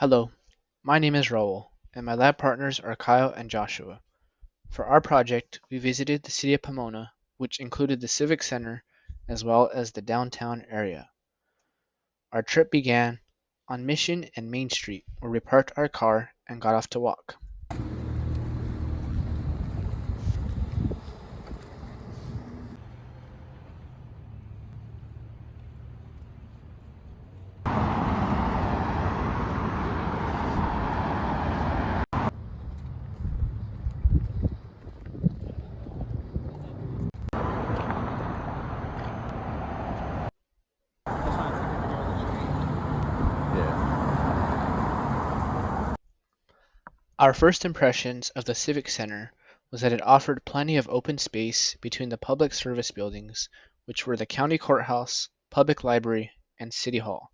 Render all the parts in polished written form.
Hello, my name is Raul, and my lab partners are Kyle and Joshua. For our project, we visited the city of Pomona, which included the Civic Center as well as the downtown area. Our trip began on Mission and Main Street, where we parked our car and got off to walk. Our first impressions of the Civic Center was that it offered plenty of open space between the public service buildings, which were the county courthouse, public library, and city hall.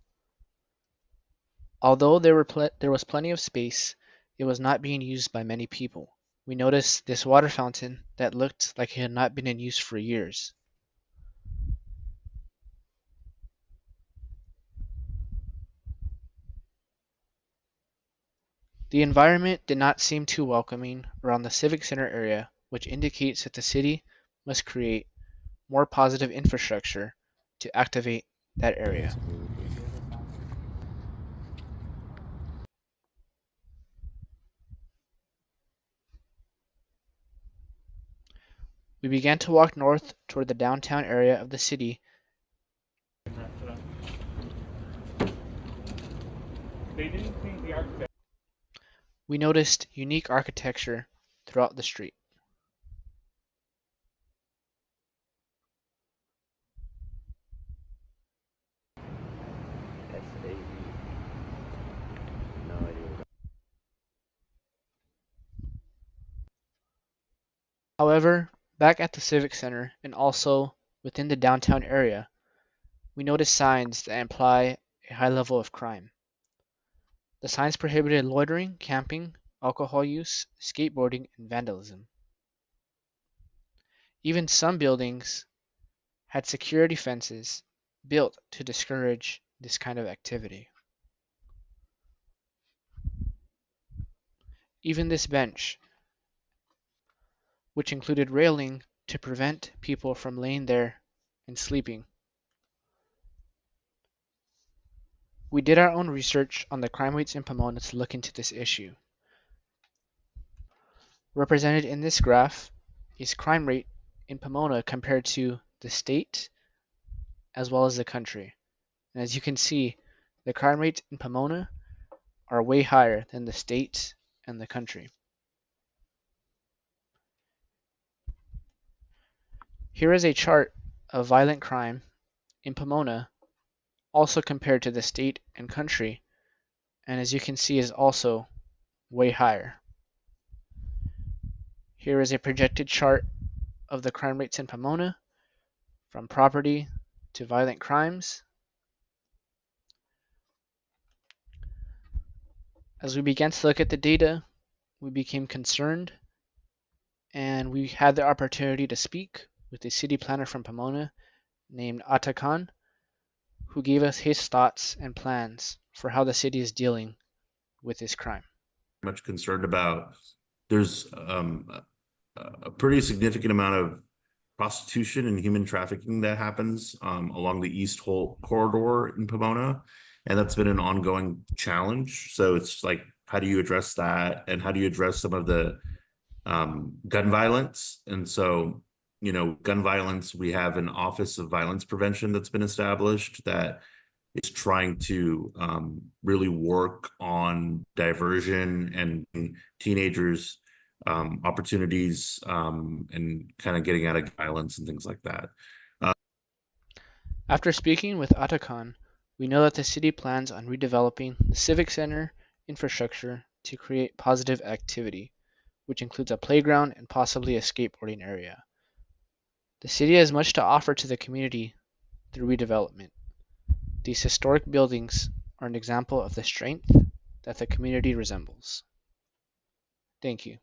Although there was plenty of space, it was not being used by many people. We noticed this water fountain that looked like it had not been in use for years. The environment did not seem too welcoming around the Civic Center area, which indicates that the city must create more positive infrastructure to activate that area. We began to walk north toward the downtown area of the city. We noticed unique architecture throughout the street. However, back at the Civic Center and also within the downtown area, we noticed signs that imply a high level of crime. The signs prohibited loitering, camping, alcohol use, skateboarding, and vandalism. Even some buildings had security fences built to discourage this kind of activity. Even this bench, which included railing to prevent people from laying there and sleeping. We did our own research on the crime rates in Pomona to look into this issue. Represented in this graph is crime rate in Pomona compared to the state as well as the country. And as you can see, the crime rates in Pomona are way higher than the state and the country. Here is a chart of violent crime in Pomona, also compared to the state and country, and as you can see is also way higher. Here is a projected chart of the crime rates in Pomona, from property to violent crimes. As we began to look at the data, we became concerned, and we had the opportunity to speak with a city planner from Pomona named Atakan, who gave us his thoughts and plans for how the city is dealing with this crime. Much concerned about there's a pretty significant amount of prostitution and human trafficking that happens along the East Holt corridor in Pomona, and that's been an ongoing challenge. So it's like, how do you address that, and how do you address some of the gun violence? And so, gun violence, we have an Office of Violence Prevention that's been established that is trying to really work on diversion and teenagers opportunities and kind of getting out of violence and things like that. After speaking with Atakan, we know that the city plans on redeveloping the Civic Center infrastructure to create positive activity, which includes a playground and possibly a skateboarding area. The city has much to offer to the community through redevelopment. These historic buildings are an example of the strength that the community resembles. Thank you.